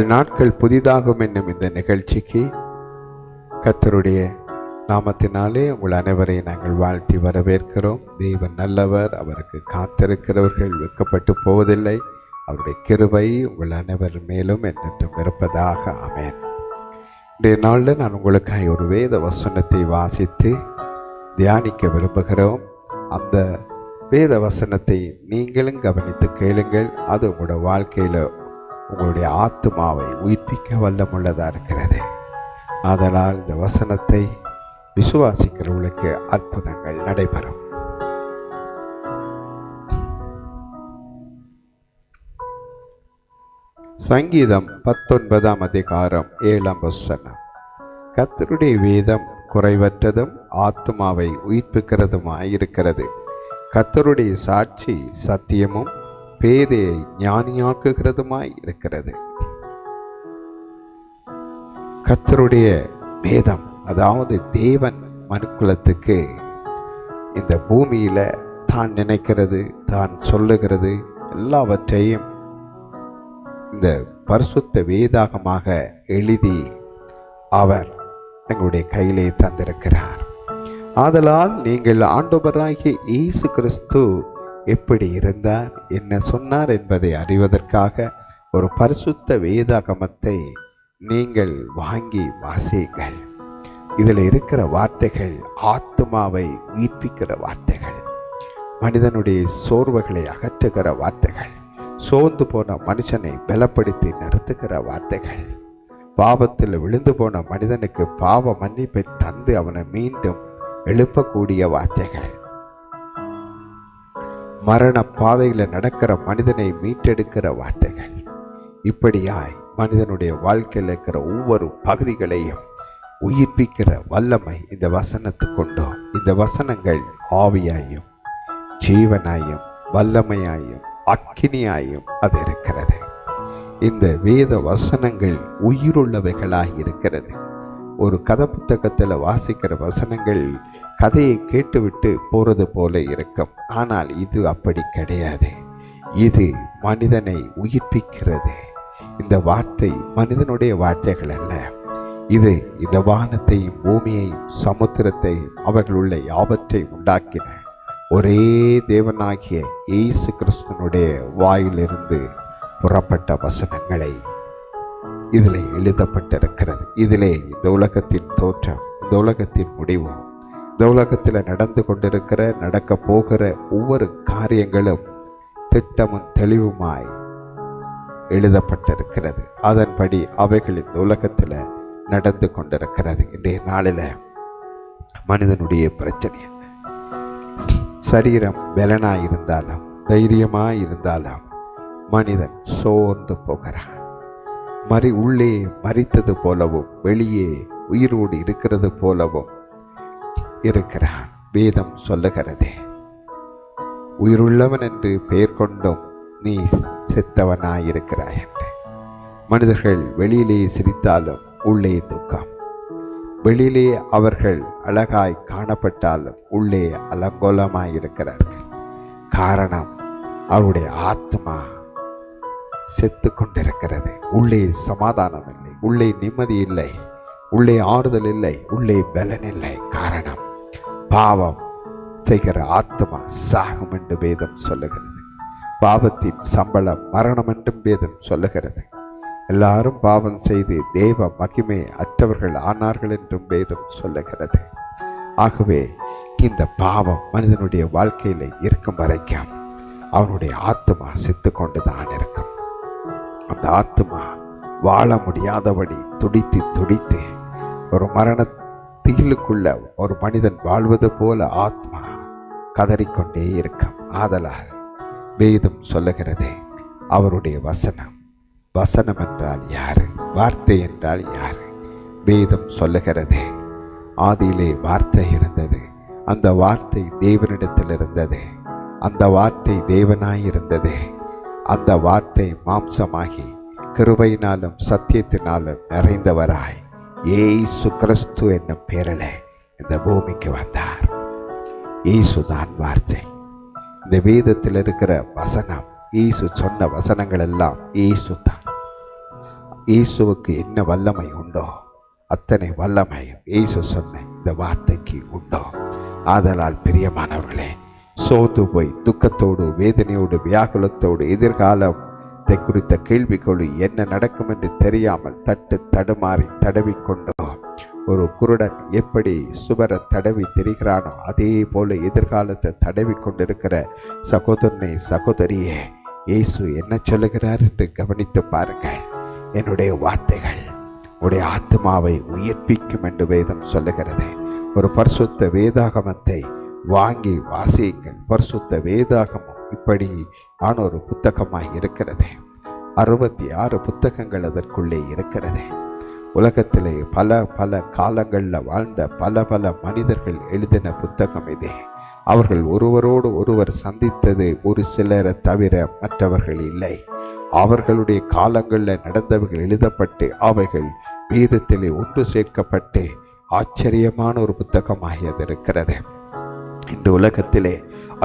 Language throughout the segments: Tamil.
உங்கள் நாட்கள் புதிதாகும் என்னும் இந்த நிகழ்ச்சிக்கு கர்த்தருடைய நாமத்தினாலே உங்கள் அனைவரையும் நாங்கள் வாழ்த்தி வரவேற்கிறோம். தேவன் நல்லவர், அவருக்கு காத்திருக்கிறவர்கள் வெட்கப்பட்டு போவதில்லை. அவருடைய கிருபை உங்கள் அனைவர் மேலும் என்றும் இருப்பதாக. ஆமென். இன்றைய நாளில் நான் உங்களுக்காக ஒரு வேத வசனத்தை வாசித்து தியானிக்க விரும்புகிறோம். அந்த வேத வசனத்தை நீங்களும் கவனித்து கேளுங்கள். அது உங்களோட வாழ்க்கையில் உங்களுடைய ஆத்துமாவை உயிர்ப்பிக்க வல்லமுள்ளதாக இருக்கிறது. அதனால் இந்த வசனத்தை விசுவாசிக்கிறவர்களுக்கு அற்புதங்கள் நடைபெறும். சங்கீதம் 19 அதிகாரம் 7 வசனம். கர்த்தருடைய வேதம் குறைவற்றதும் ஆத்துமாவை உயிர்ப்பிக்கிறதுமாயிருக்கிறது. கர்த்தருடைய சாட்சி சத்தியமும் பேதையை ஞானியாக்குகிறதுமாய் இருக்கிறது. கர்த்தருடைய வேதம், அதாவது தேவன் மனுக்குலத்துக்கு இந்த பூமியில தான் நினைக்கிறது, தான் சொல்லுகிறது எல்லாவற்றையும் இந்த பரிசுத்த வேதாகமாக எழுதி அவர் எங்களுடைய கையிலே தந்திருக்கிறார். ஆதலால் நீங்கள் ஆண்டவராகிய இயேசு கிறிஸ்து எப்படி இருந்தார், என்ன சொன்னார் என்பதை அறிவதற்காக ஒரு பரிசுத்த வேதாகமத்தை நீங்கள் வாங்கி வாசியுங்கள். இதில் இருக்கிற வார்த்தைகள் ஆத்துமாவை உயிர்ப்பிக்கிற வார்த்தைகள், மனிதனுடைய சோர்வுகளை அகற்றுகிற வார்த்தைகள், சோர்ந்து போன மனுஷனை பலப்படுத்தி நிறுத்துகிற வார்த்தைகள், பாவத்தில் விழுந்து போன மனிதனுக்கு பாவ மன்னிப்பை தந்து அவனை மீண்டும் எழுப்பக்கூடிய வார்த்தைகள், மரண பாதையில் நடக்கிற மனிதனை மீட்டெடுக்கிற வார்த்தைகள். இப்படியாய் மனிதனுடைய வாழ்க்கையில் இருக்கிற ஒவ்வொரு பகுதிகளையும் உயிர்ப்பிக்கிற வல்லமை இந்த வசனத்துக்கு உண்டோ. இந்த வசனங்கள் ஆவியாயும் ஜீவனாயும் வல்லமையாயும் அக்கினியாயும் அது இருக்கிறது. இந்த வேத வசனங்கள் உயிருள்ளவைகளாக இருக்கிறது. ஒரு கதை புத்தகத்தில் வாசிக்கிற வசனங்கள் கதையை கேட்டுவிட்டு போறது போல இருக்கும். ஆனால் இது அப்படி கிடையாது. இது மனிதனை உயிர்ப்பிக்கிறது. இந்த வார்த்தை மனிதனுடைய வார்த்தைகள் அல்ல. இது இந்த வானத்தையும் பூமியையும் சமுத்திரத்தையும் அவர்களுள்ள யாவற்றை உண்டாக்கின ஒரே தேவனாகிய இயேசு கிறிஸ்துனுடைய வாயிலிருந்து புறப்பட்ட வசனங்களை இதிலே எழுதப்பட்டிருக்கிறது. இதிலே இந்த உலகத்தின் தோற்றம், இந்த உலகத்தின் முடிவு, இந்த உலகத்தில் நடந்து கொண்டிருக்கிற நடக்க போகிற ஒவ்வொரு காரியங்களும் திட்டமும் தெளிவுமாய் எழுதப்பட்டிருக்கிறது. அதன்படி அவைகள் இந்த உலகத்தில் நடந்து கொண்டிருக்கிறது. இன்றைய நாளில் மனிதனுடைய பிரச்சனை என்ன? சரீரம் பலனாய் இருந்தாலும் தைரியமாய் இருந்தாலும் மனிதன் சோர்ந்து போகிறான். உள்ளே மரித்தது போலவும் வெளியே உயிரோடு இருக்கிறது போலவும் இருக்கிறான். வேதம் சொல்லுகிறதே, உயிருள்ளவன் என்று பெயர் கொண்டும் நீ செத்தவனாயிருக்கிறாய் என்று. மனிதர்கள் வெளியிலே சிரித்தாலும் உள்ளே துக்கம், வெளியிலே அவர்கள் அழகாய் காணப்பட்டாலும் உள்ளே அலங்கோலமாயிருக்கிறார்கள். காரணம், அவருடைய ஆத்மா செத்து கொண்டிருக்கிறது. உள்ளே சமாதானம் இல்லை, உள்ளே நிம்மதி இல்லை, உள்ளே ஆறுதல் இல்லை, உள்ளே பலன் இல்லை. காரணம், பாவம் செய்கிற ஆத்மா சாகும் என்று வேதம் சொல்லுகிறது. பாவத்தின் சம்பளம் மரணம் என்றும் வேதம் சொல்லுகிறது. எல்லாரும் பாவம் செய்து தேவ மகிமை அற்றவர்கள் ஆனார்கள் என்றும் வேதம் சொல்லுகிறது. ஆகவே இந்த பாவம் மனிதனுடைய வாழ்க்கையில இருக்கும் வரைக்கும் அவனுடைய ஆத்மா செத்து கொண்டுதான் இருக்கும். அந்த ஆத்மா வாழ முடியாதபடி துடித்து துடித்து ஒரு மரண திகிலுக்குள்ள ஒரு மனிதன் வாழ்வது போல ஆத்மா கதறிக்கொண்டே இருக்கும். ஆதலால் வேதம் சொல்லுகிறதே, அவருடைய வசனம், வசனம் என்றால் யாரு, வார்த்தை என்றால் யாரு? வேதம் சொல்லுகிறதே, ஆதியிலே வார்த்தை இருந்தது, அந்த வார்த்தை தேவனிடத்தில் இருந்தது, அந்த வார்த்தை தேவனாய் இருந்தது, அந்த வார்த்தை மாம்சமாகி கிருபையினாலும் சத்தியத்தினாலும் நிறைந்தவராய் இயேசு கிறிஸ்து என்னும் பேரிலே இந்த பூமிக்கு வந்தார். இயேசுதான் வார்த்தை. இந்த வேதத்தில் இருக்கிற வசனம், இயேசு சொன்ன வசனங்கள் எல்லாம் இயேசு தான். இயேசுவுக்கு என்ன வல்லமை உண்டோ அத்தனை வல்லமை இயேசு சொன்ன இந்த வார்த்தைக்கு உண்டோ. ஆதலால் பிரியமானவர்களே, சோர்ந்து போய் துக்கத்தோடு வேதனையோடு வியாகுலத்தோடு எதிர்காலத்தை குறித்த கேள்விகளோடு என்ன நடக்கும் என்று தெரியாமல் தடுமாறி தடவிக்கொண்டோ ஒரு குருடன் எப்படி சுவர தடவி தெரிகிறானோ அதே போல எதிர்காலத்தை தடவி கொண்டிருக்கிற சகோதரனே சகோதரியே, இயேசு என்ன சொல்லுகிறார் என்று கவனித்து பாருங்கள். என்னுடைய வார்த்தைகள் உடைய ஆத்மாவை உயிர்ப்பிக்கும் என்று வேதம் சொல்லுகிறது. ஒரு பரிசுத்த வேதாகமத்தை வாங்கி வாசியுங்கள். பரிசுத்த வேதாகமம் இப்படி ஆன ஒரு புத்தகமாய் இருக்கிறது. 66 புத்தகங்கள் அதற்குள்ளே இருக்கிறது. உலகத்திலே பல பல காலங்களில் வாழ்ந்த பல மனிதர்கள் எழுதின புத்தகம் இது. அவர்கள் ஒருவரோடு ஒருவர் சந்தித்தது ஒரு சிலரை தவிர மற்றவர்கள் இல்லை. அவர்களுடைய காலங்களில் நடந்தவர்கள் எழுதப்பட்டு அவைகள் வேதத்திலே ஒன்று சேர்க்கப்பட்டு ஆச்சரியமான ஒரு புத்தகமாகி அது இருக்கிறது. இந்த உலகத்திலே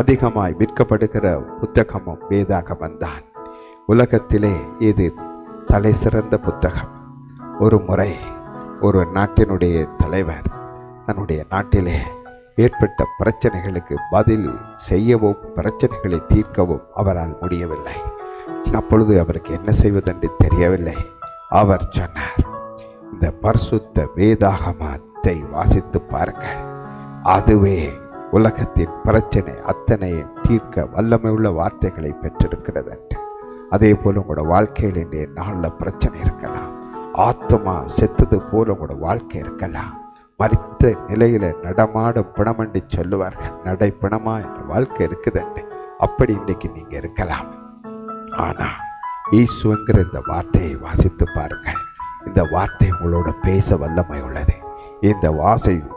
அதிகமாய் விற்கப்படுகிற புத்தகமும் வேதாகமம்தான். உலகத்திலே இது தலை சிறந்த புத்தகம். ஒரு முறை ஒரு நாட்டினுடைய தலைவர் தன்னுடைய நாட்டிலே ஏற்பட்ட பிரச்சனைகளுக்கு பதில் செய்யவும் பிரச்சனைகளை தீர்க்கவும் அவரால் முடியவில்லை. அப்பொழுது அவருக்கு என்ன செய்வதென்று தெரியவில்லை. அவர் சொன்னார், இந்த பரிசுத்த வேதாகமத்தை வாசித்து பாருங்கள், அதுவே உலகத்தின் பிரச்சனை அத்தனையும் தீர்க்க வல்லமை உள்ள வார்த்தைகளை பெற்றிருக்கிறது என்று. அதே போல உங்களோட வாழ்க்கையில் இன்றைய நாளில் பிரச்சனை இருக்கலாம். ஆத்மா செத்தது போல உங்களோட வாழ்க்கை இருக்கலாம். மரித்த நிலையில நடமாடும் பிணமண்டி சொல்லுவார்கள். நடை பிணமா என்ற வாழ்க்கை இருக்குதுன்னு. அப்படி இன்னைக்கு நீங்க இருக்கலாம். ஆனா ஈசுங்கிற இந்த வார்த்தையை வாசித்து பாருங்கள். இந்த வார்த்தை உங்களோட பேச வல்லமை உள்ளது. இந்த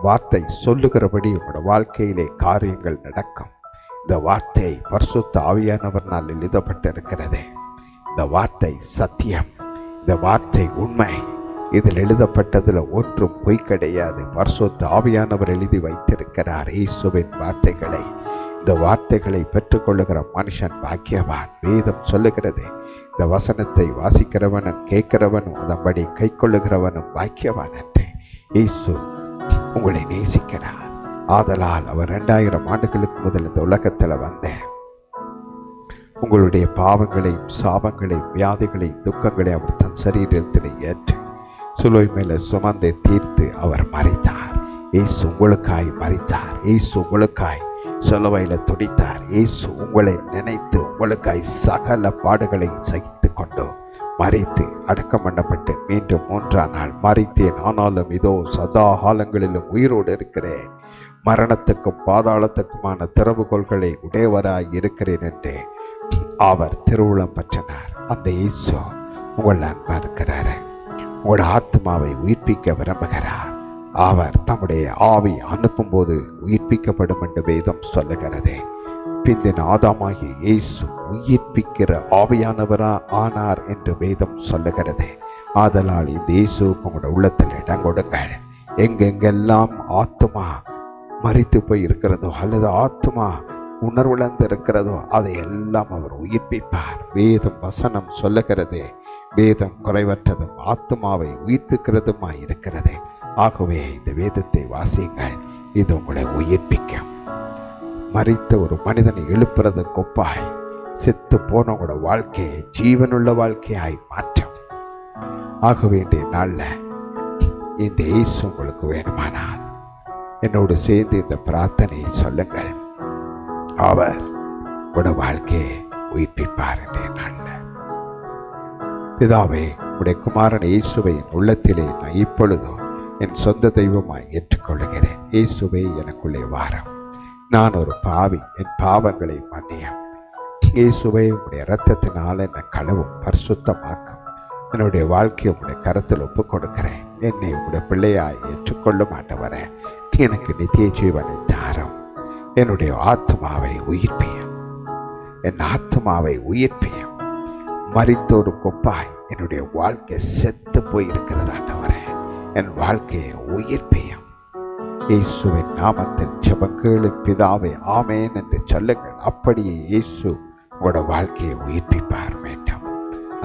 வார்த்தை சொல்லுகிறபடி உங்களோட வாழ்க்கையிலே காரியங்கள் நடக்கும். இந்த வார்த்தை பரிசுத்த ஆவியானவர்னால் எழுதப்பட்டிருக்கிறது. இந்த வார்த்தை சத்தியம். இந்த வார்த்தை உண்மை. இதில் எழுதப்பட்டதில் ஒன்றும் பொய் கிடையாது. பரிசுத்த ஆவியானவர் எழுதி வைத்திருக்கிறார் இயேசுவின் வார்த்தைகளை. இந்த வார்த்தைகளை பெற்றுக்கொள்ளுகிற மனுஷன் பாக்கியவான். வேதம் சொல்லுகிறது, இந்த வசனத்தை வாசிக்கிறவனும் கேட்கிறவனும் அதன்படி கை கொள்ளுகிறவனும் பாக்கியவான் என்று. இயேசு உங்களை நேசிக்கிறார். ஆதலால் அவர் 2000 ஆண்டுகளுக்கு முதல் இந்த உலகத்தில் வந்த உங்களுடைய பாவங்களையும் சாபங்களையும் வியாதிகளையும் துக்கங்களையும் அவர் தன் சரீரத்தில் ஏற்று சிலுவை மேல சுமந்து தீர்த்து அவர் மரித்தார். இயேசு உங்களுக்காய் மரித்தார். இயேசு உங்களுக்காய் சிலுவையில துடித்தார். இயேசு உங்களை நினைத்து உங்களுக்காய் சகல பாடுகளையும் சகித்து கொண்டு மரித்து அடக்கம் பண்ணப்பட்டு மீண்டும் 3ஆம் நாள் மரித்தேன், ஆனாலும் இதோ சதா காலங்களிலும் உயிரோடு இருக்கிறேன், மரணத்துக்கும் பாதாளத்துக்குமான திறவுகோள்களை உடையவராய் இருக்கிறேன் என்று அவர் திருவுளம் பற்றினார். அந்த இயேசு உங்கள் அன்பா இருக்கிறாரு. உங்களோட ஆத்மாவை உயிர்ப்பிக்க விரும்புகிறார். அவர் தம்முடைய ஆவி அனுப்பும் போது உயிர்ப்பிக்கப்படும் என்று வேதம் சொல்லுகிறது. பிந்தின் ஆதாமாகிய இயேசு உயிர்ப்பிக்கிற ஆவியானவரா ஆனார் என்று வேதம் சொல்லுகிறது. ஆதலால் இந்த இயேசுவுக்கு உங்களோட உள்ளத்தில் இடம் கொடுங்கள். எங்கெங்கெல்லாம் ஆத்மா மரித்து போய் இருக்கிறதோ அல்லது ஆத்மா உணர்வுழந்து இருக்கிறதோ அதையெல்லாம் அவர் உயிர்ப்பிப்பார். வேதம் வசனம் சொல்லுகிறது, வேதம் குறைவற்றதும் ஆத்மாவை உயிர்ப்பிக்கிறதுமாய் இருக்கிறது. ஆகவே இந்த வேதத்தை வாசியுங்கள். இது உங்களை உயிர்ப்பிக்கும். மரித்த ஒரு மனிதனை எழுப்புறதுக்கு ஒப்பாய் செத்து போனவங்களோட வாழ்க்கையை ஜீவனுள்ள வாழ்க்கையாய் மாற்றும். ஆகவே இன்றைய நாளில் இந்த இயேசு உங்களுக்கு வேணுமானால் என்னோடு சேர்ந்து இந்த பிரார்த்தனையை சொல்லுங்கள். அவர் உங்களோட வாழ்க்கையை உயிர்ப்பிப்பார். இன்றைய நாளில் பிதாவே, உடைய குமாரன் இயேசுவை என் உள்ளத்திலே நான் இப்பொழுதும் என் சொந்த தெய்வமாய் ஏற்றுக்கொள்கிறேன். இயேசுவே எனக்குள்ளே வாரம். நான் ஒரு பாவி, என் பாவங்களை மன்னியும். இயேசுவை உடைய இரத்தத்தினால் என்னை கழுவும், பரிசுத்தமாக்கும். என்னுடைய வாழ்க்கையை உங்களுடைய கருத்தில் ஒப்புக் கொடுக்கிறேன். என்னை உங்களுடைய பிள்ளையாய் ஏற்றுக்கொள்ள மாட்டவரேன். எனக்கு நித்திய ஜீவனை தாரும். என்னுடைய ஆத்மாவை உயிர்ப்பியும். என் ஆத்மாவை உயிர்ப்பியும். மரித்தோரு கொப்பாய் என்னுடைய வாழ்க்கை செத்து போய் இருக்கிறதாண்டவரே, என் வாழ்க்கையை உயிர்ப்பியும். இயேசுவின் நாமத்தில் ஜெபங்கேளும் பிதாவே, ஆமேன் என்று சொல்லுங்கள். அப்படியே இயேசு உங்களோட வாழ்க்கையை உயிர்ப்பிப்பார் வேண்டும்.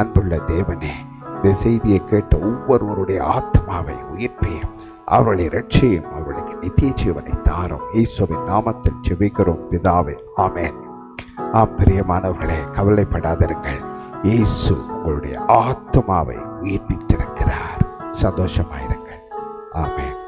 அன்புள்ள தேவனே, இந்த செய்தியை கேட்ட ஒவ்வொருவருடைய ஆத்மாவை உயிர்ப்பையும் அவர்களை ரட்சியும், அவர்களுக்கு நித்திய ஜீவனை தாரும். இயேசுவின் நாமத்தில் ஜெபிக்கிறோம் பிதாவே, ஆமென். பிரியமானவர்களே, கவலைப்படாதிருங்கள். இயேசு உங்களுடைய ஆத்மாவை உயிர்ப்பித்திருக்கிறார். சந்தோஷமாயிருங்கள். ஆமென்.